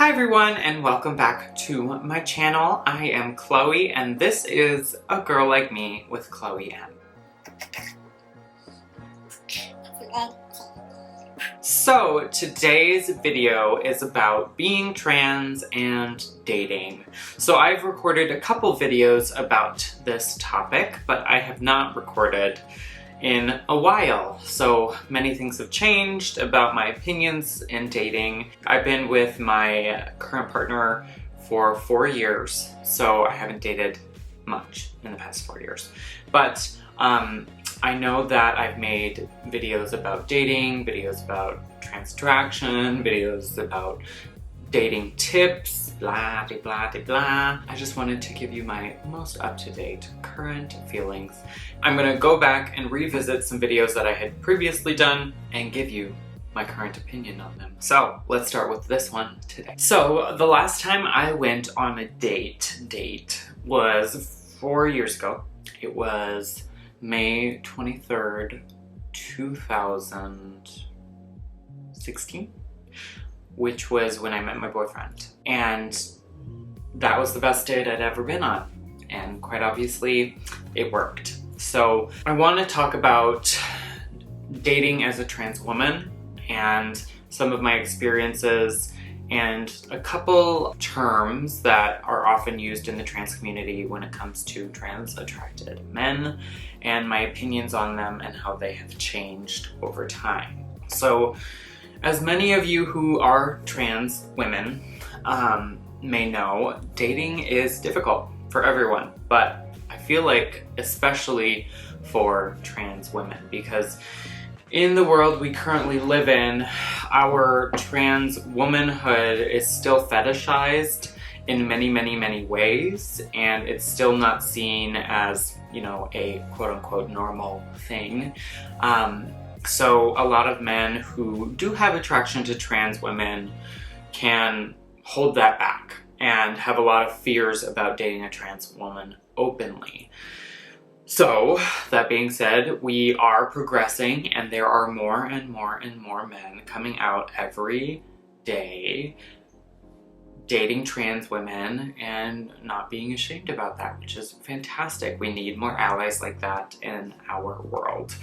Hi everyone and welcome back to my channel. I am Chloe and this is A Girl Like Me with Chloe M. So today's video is about being trans and dating. So I've recorded a couple videos about this topic, but I have not recorded in a while. So many things have changed about my opinions in dating. I've been with my current partner for 4 years, so I haven't dated much in the past 4 years. But I know that I've made videos about dating, videos about trans attraction, videos about dating tips, blah, de blah, de blah. I just wanted to give you my most up-to-date current feelings. I'm gonna go back and revisit some videos that I had previously done and give you my current opinion on them. So let's start with this one today. So the last time I went on a date was 4 years ago. It was May 23rd, 2016, which was when I met my boyfriend. And that was the best date I'd ever been on. And quite obviously, it worked. So I want to talk about dating as a trans woman and some of my experiences and a couple terms that are often used in the trans community when it comes to trans attracted men and my opinions on them and how they have changed over time. So as many of you who are trans women may know, dating is difficult for everyone, but I feel like especially for trans women, because in the world we currently live in, our trans womanhood is still fetishized in many ways, and it's still not seen as, you know, a quote-unquote normal thing. So a lot of men who do have attraction to trans women can hold that back and have a lot of fears about dating a trans woman openly. So, that being said, we are progressing and there are more and more men coming out every day dating trans women and not being ashamed about that, which is fantastic. We need more allies like that in our world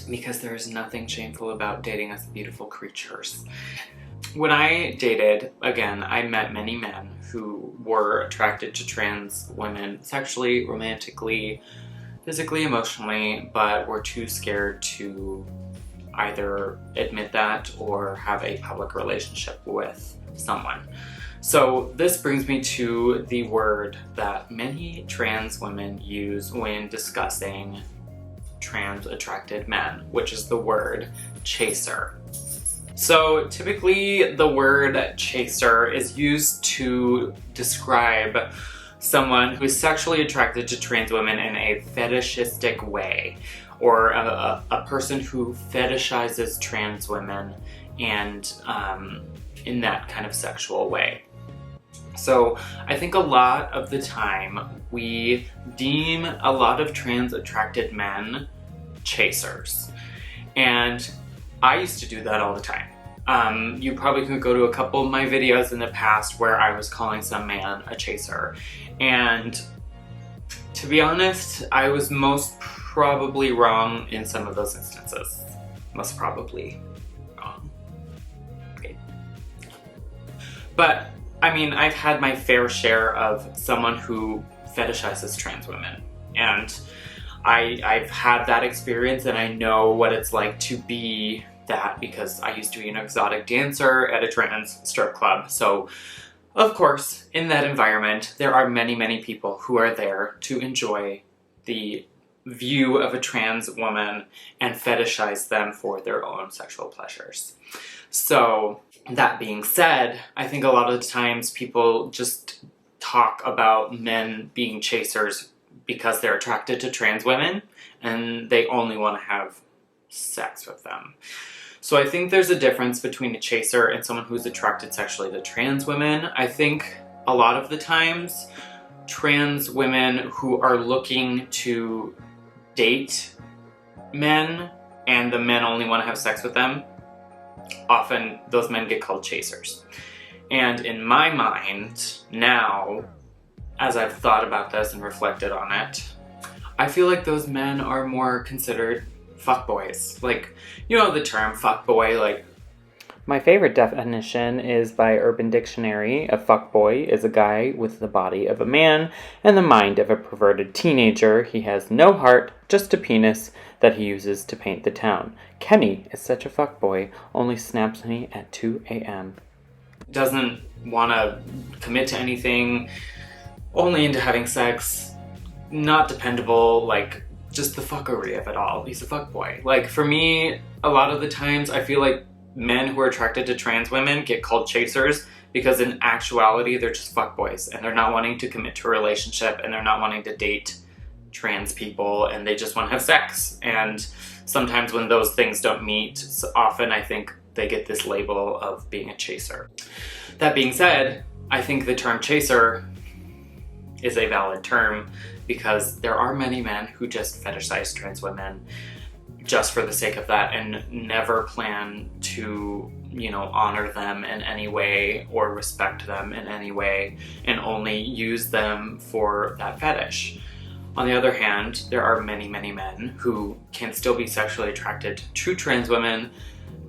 because there is nothing shameful about dating us beautiful creatures. When I dated, again, I met many men who were attracted to trans women sexually, romantically, physically, emotionally, but were too scared to either admit that or have a public relationship with someone. So this brings me to the word that many trans women use when discussing trans attracted men, which is the word chaser. So typically the word chaser is used to describe someone who is sexually attracted to trans women in a fetishistic way, or a person who fetishizes trans women and in that kind of sexual way. So I think a lot of the time we deem a lot of trans attracted men chasers, and I used to do that all the time. You probably could go to a couple of my videos in the past where I was calling some man a chaser. And to be honest, I was most probably wrong in some of those instances. Most probably wrong. Okay. But, I mean, I've had my fair share of someone who fetishizes trans women. And I've had that experience and I know what it's like to be that because I used to be an exotic dancer at a trans strip club. So, of course, in that environment, there are many people who are there to enjoy the view of a trans woman and fetishize them for their own sexual pleasures. So, that being said, I think a lot of the times people just talk about men being chasers because they're attracted to trans women and they only want to have sex with them. So I think there's a difference between a chaser and someone who's attracted sexually to trans women. I think a lot of the times trans women who are looking to date men and the men only want to have sex with them, often those men get called chasers. And in my mind, now, as I've thought about this and reflected on it, I feel like those men are more considered fuckboys. Like, you know the term fuckboy, like... My favorite definition is by Urban Dictionary. A fuckboy is a guy with the body of a man and the mind of a perverted teenager. He has no heart, just a penis that he uses to paint the town. Kenny is such a fuckboy, only snaps me at 2 a.m. Doesn't want to commit to anything, only into having sex, not dependable, like, just the fuckery of it all. He's a fuckboy. Like, for me, a lot of the times, I feel like men who are attracted to trans women get called chasers because in actuality, they're just fuckboys and they're not wanting to commit to a relationship and they're not wanting to date trans people and they just want to have sex. And sometimes when those things don't meet, so often I think they get this label of being a chaser. That being said, I think the term chaser is a valid term because there are many men who just fetishize trans women just for the sake of that and never plan to, you know, honor them in any way or respect them in any way and only use them for that fetish. On the other hand, there are many, many men who can still be sexually attracted to trans women,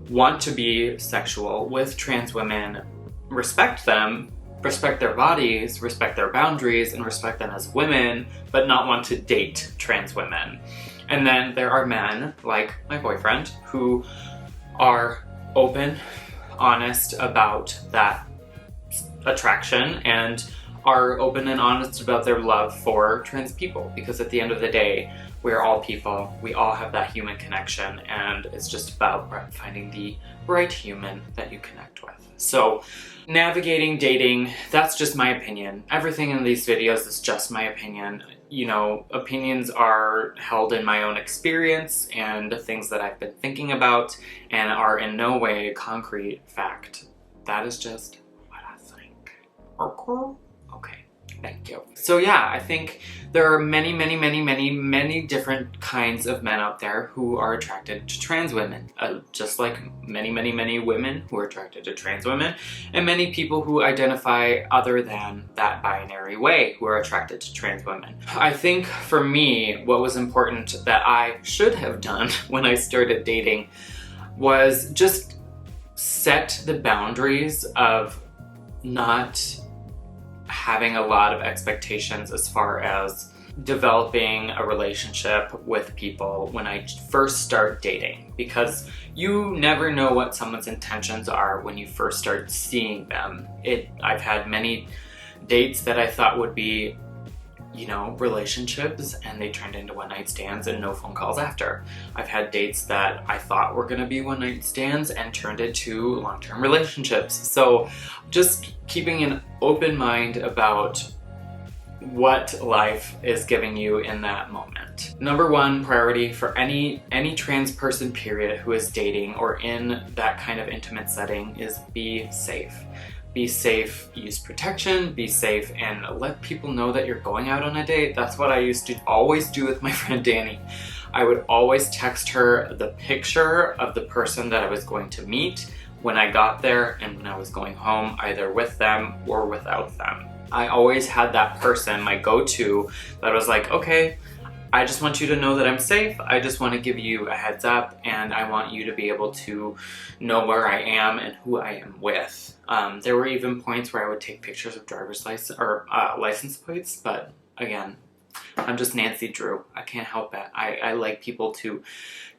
want to be sexual with trans women, respect them, respect their bodies, respect their boundaries, and respect them as women, but not want to date trans women. And then there are men, like my boyfriend, who are open, honest about that attraction and are open and honest about their love for trans people. Because at the end of the day, we're all people, we all have that human connection, and it's just about finding the right human that you connect with. So, navigating dating, that's just my opinion. Everything in these videos is just my opinion. You know, opinions are held in my own experience and things that I've been thinking about and are in no way concrete fact. That is just what I think. Okay, thank you. So yeah, I think there are many, many, many, many, many different kinds of men out there who are attracted to trans women. Just like many, many, many women who are attracted to trans women, and many people who identify other than that binary way who are attracted to trans women. I think for me, what was important that I should have done when I started dating was just set the boundaries of not having a lot of expectations as far as developing a relationship with people when I first start dating, because you never know what someone's intentions are when you first start seeing them. I've had many dates that I thought would be, you know, relationships, and they turned into one-night stands and no phone calls after. I've had dates that I thought were gonna be one-night stands and turned into long-term relationships. So just keeping an open mind about what life is giving you in that moment. Number one priority for any trans person, period, who is dating or in that kind of intimate setting is be safe. Be safe, use protection, be safe, and let people know that you're going out on a date. That's what I used to always do with my friend Danny. I would always text her the picture of the person that I was going to meet when I got there and when I was going home, either with them or without them. I always had that person, my go-to, that was like, okay, I just want you to know that I'm safe. I just want to give you a heads up, and I want you to be able to know where I am and who I am with. There were even points where I would take pictures of driver's license or license plates, but again, I'm just Nancy Drew. I can't help it. I like people to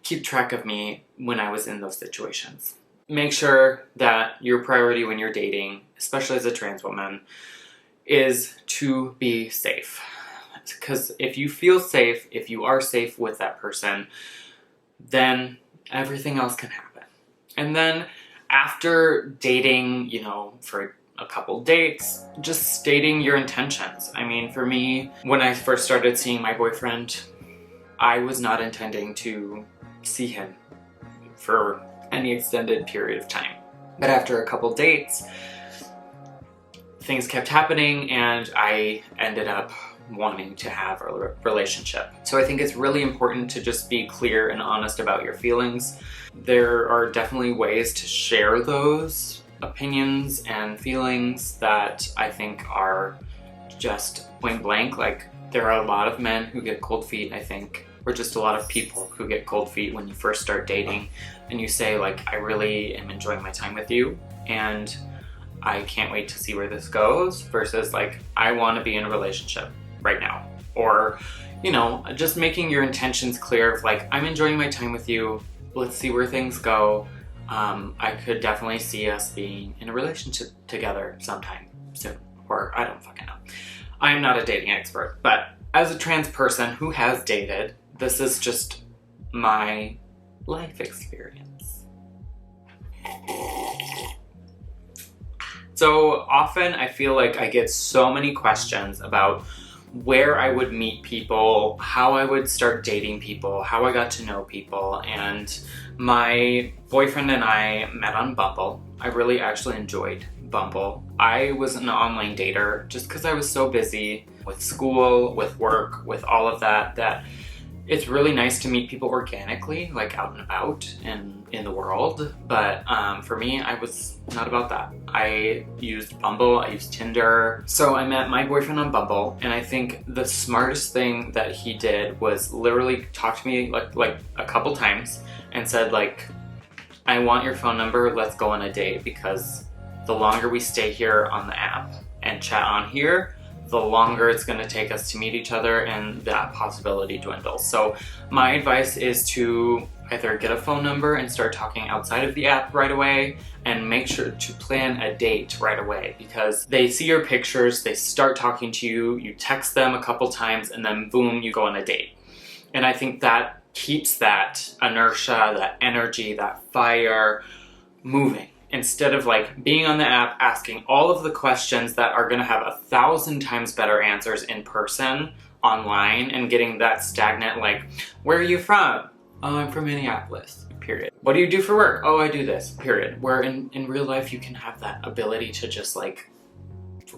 keep track of me when I was in those situations. Make sure that your priority when you're dating, especially as a trans woman, is to be safe. Because if you feel safe, if you are safe with that person, then everything else can happen. And then after dating, you know, for a couple dates, just stating your intentions. I mean, for me, when I first started seeing my boyfriend, I was not intending to see him for any extended period of time. But after a couple dates, things kept happening and I ended up wanting to have a relationship. So I think it's really important to just be clear and honest about your feelings. There are definitely ways to share those opinions and feelings that I think are just point blank. Like, there are a lot of men who get cold feet, I think, or just a lot of people who get cold feet when you first start dating and you say, like, I really am enjoying my time with you and I can't wait to see where this goes, versus like, I want to be in a relationship right now. Or, you know, just making your intentions clear of like, I'm enjoying my time with you, let's see where things go. I could definitely see us being in a relationship together sometime soon, or I don't fucking know. I'm not a dating expert, but as a trans person who has dated, this is just my life experience. So often I feel like I get so many questions about where I would meet people, how I would start dating people, how I got to know people, and my boyfriend and I met on Bumble. I really actually enjoyed Bumble. I was an online dater just because I was so busy with school, with work, with all of that, that it's really nice to meet people organically, like out and about and in the world. But for me, I was not about that. I used Bumble, I used Tinder. So I met my boyfriend on Bumble, and I think the smartest thing that he did was literally talk to me like a couple times and said like, I want your phone number, let's go on a date, because the longer we stay here on the app and chat on here, the longer it's going to take us to meet each other, and that possibility dwindles. So my advice is to either get a phone number and start talking outside of the app right away, and make sure to plan a date right away, because they see your pictures, they start talking to you, you text them a couple times, and then boom, you go on a date. And I think that keeps that inertia, that energy, that fire moving. Instead of like being on the app asking all of the questions that are going to have 1,000 times better answers in person online, and getting that stagnant like, where are you from? Oh, I'm from Minneapolis, period. What do you do for work? Oh, I do this, period. Where in real life you can have that ability to just like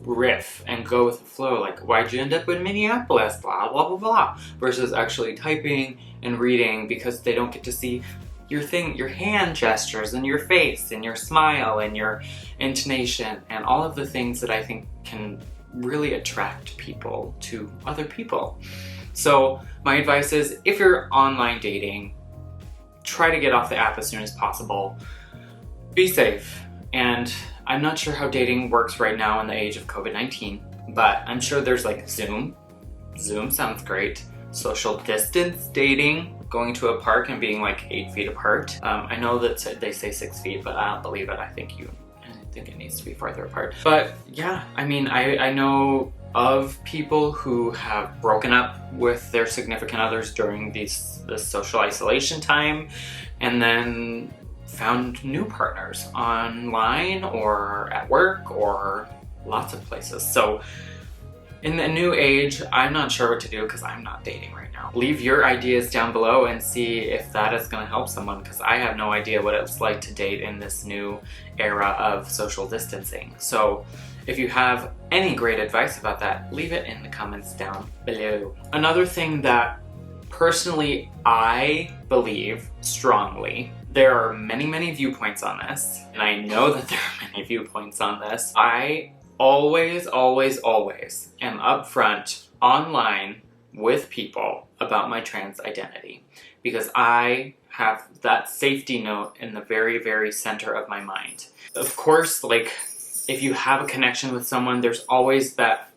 riff and go with the flow, like, why'd you end up in Minneapolis, blah blah blah blah, versus actually typing and reading, because they don't get to see your thing, your hand gestures and your face and your smile and your intonation and all of the things that I think can really attract people to other people. So my advice is, if you're online dating, try to get off the app as soon as possible. Be safe. And I'm not sure how dating works right now in the age of COVID-19, but I'm sure there's like Zoom. Zoom sounds great. Social distance dating, going to a park and being like 8 feet apart. I know that they say 6 feet, but I don't believe it. I think it needs to be farther apart. But yeah, I mean, I know of people who have broken up with their significant others during this social isolation time, and then found new partners online or at work or lots of places. So in the new age, I'm not sure what to do because I'm not dating right now. Leave your ideas down below and see if that is going to help someone, because I have no idea what it's like to date in this new era of social distancing. So if you have any great advice about that, leave it in the comments down below. Another thing that personally I believe strongly, there are many viewpoints on this, and I know that there are many viewpoints on this. I always am upfront online with people about my trans identity, because I have that safety note in the very center of my mind. Of course, like, if you have a connection with someone, there's always that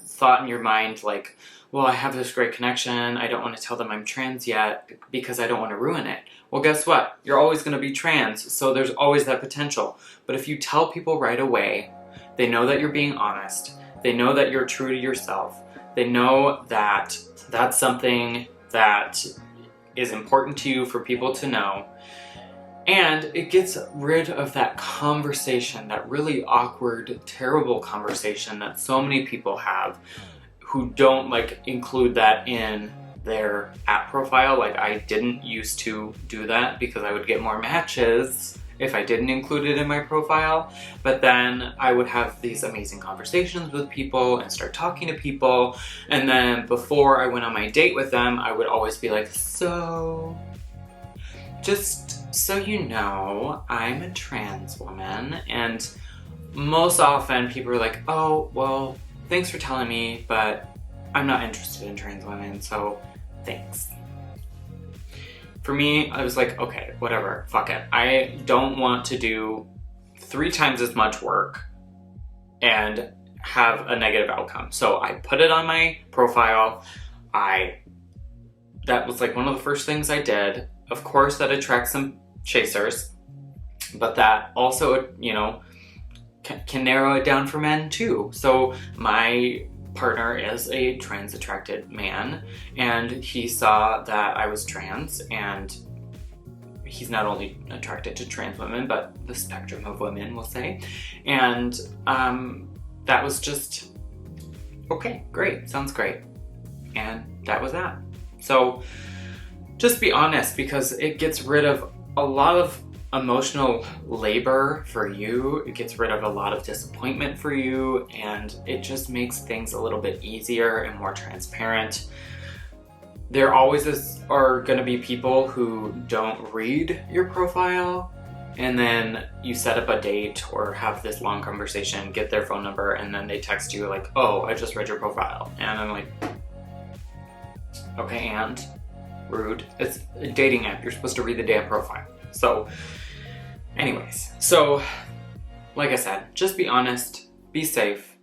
thought in your mind like, well, I have this great connection, I don't want to tell them I'm trans yet because I don't want to ruin it. Well, guess what? You're always going to be trans, so there's always that potential. But if you tell people right away, they know that you're being honest, they know that you're true to yourself, they know that that's something that is important to you for people to know, and it gets rid of that conversation, that really awkward, terrible conversation that so many people have who don't like include that in their app profile. Like, I didn't used to do that because I would get more matches if I didn't include it in my profile, but then I would have these amazing conversations with people and start talking to people, and then before I went on my date with them, I would always be like, so just So you know, I'm a trans woman, and most often people are like, oh, well, thanks for telling me, but I'm not interested in trans women, so thanks. For me, I was like, okay, whatever, fuck it. I don't want to do 3 times as much work and have a negative outcome. So I put it on my profile. That was like one of the first things I did. Of course, that attracts some chasers, but that also, you know, can narrow it down for men too. So my partner is a trans attracted man, and he saw that I was trans, and he's not only attracted to trans women, but the spectrum of women, we'll say. And that was just, okay, great, sounds great. And that was that. So just be honest, because it gets rid of a lot of emotional labor for you. It gets rid of a lot of disappointment for you, and it just makes things a little bit easier and more transparent. There always are going to be people who don't read your profile, and then you set up a date or have this long conversation, get their phone number, and then they text you like, oh, I just read your profile. And I'm like, okay, and? Rude. It's a dating app. You're supposed to read the damn profile. So anyways, so like I said, just be honest, be safe,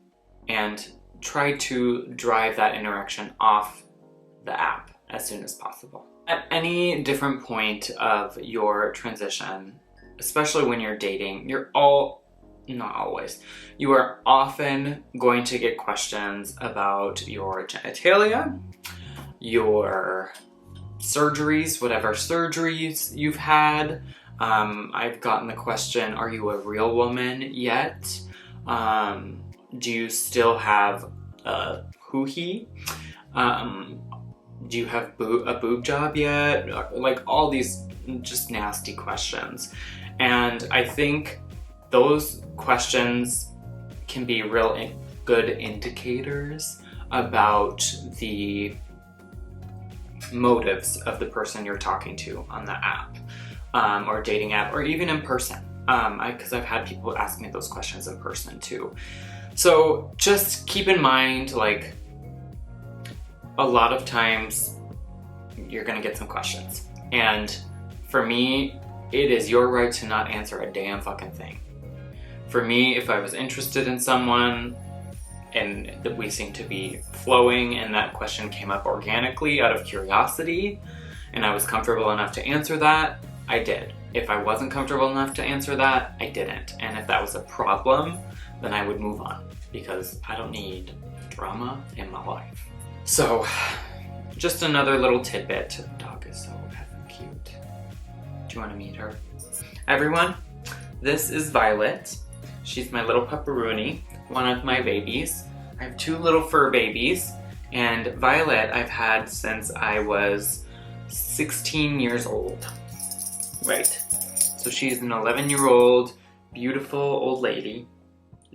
and try to drive that interaction off the app as soon as possible. At any different point of your transition, especially when you're dating, not always, you are often going to get questions about your genitalia, your surgeries, whatever surgeries you've had. I've gotten the question, are you a real woman yet? Do you still have a hoo-hee? Do you have a boob job yet? Like all these just nasty questions. And I think those questions can be real good indicators about the motives of the person you're talking to on the app, or dating app, or even in person. Because I've had people ask me those questions in person too. So just keep in mind, like, a lot of times you're gonna get some questions. And for me, it is your right to not answer a damn fucking thing. For me, if I was interested in someone and that we seemed to be flowing and that question came up organically out of curiosity and I was comfortable enough to answer that, I did. If I wasn't comfortable enough to answer that, I didn't. And if that was a problem, then I would move on, because I don't need drama in my life. So, just another little tidbit. The dog is so effing cute. Do you want to meet her? Everyone, this is Violet. She's my little pepperoni, one of my babies. I have 2 little fur babies, and Violet I've had since I was 16 years old. Right. So she's an 11-year-old, beautiful old lady,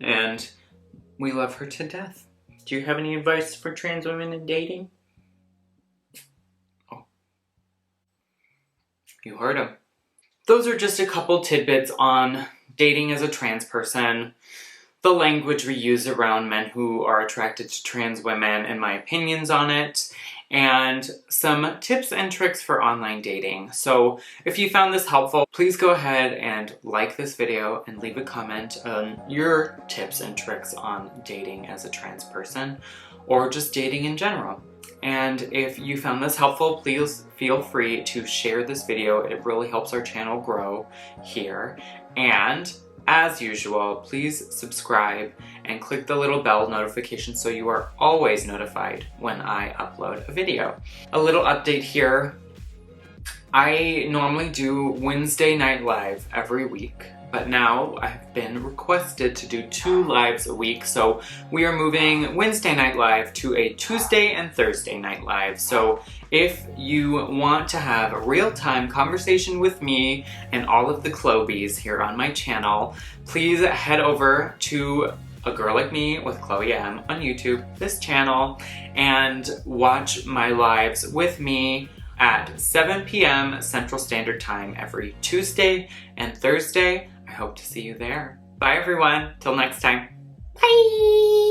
and we love her to death. Do you have any advice for trans women in dating? Oh. You heard him. Those are just a couple tidbits on dating as a trans person, the language we use around men who are attracted to trans women, and my opinions on it, and some tips and tricks for online dating. So if you found this helpful, please go ahead and like this video and leave a comment on your tips and tricks on dating as a trans person, or just dating in general. And if you found this helpful, please feel free to share this video. It really helps our channel grow here. And as usual, please subscribe and click the little bell notification so you are always notified when I upload a video. A little update here. I normally do Wednesday night live every week, but now I've been requested to do 2 lives a week, so we are moving Wednesday night live to a Tuesday and Thursday night live. So if you want to have a real-time conversation with me and all of the Chloebies here on my channel, please head over to A Girl Like Me with Chloe M on YouTube, this channel, and watch my lives with me at 7 p.m. Central Standard Time every Tuesday and Thursday. I hope to see you there. Bye everyone, till next time. Bye!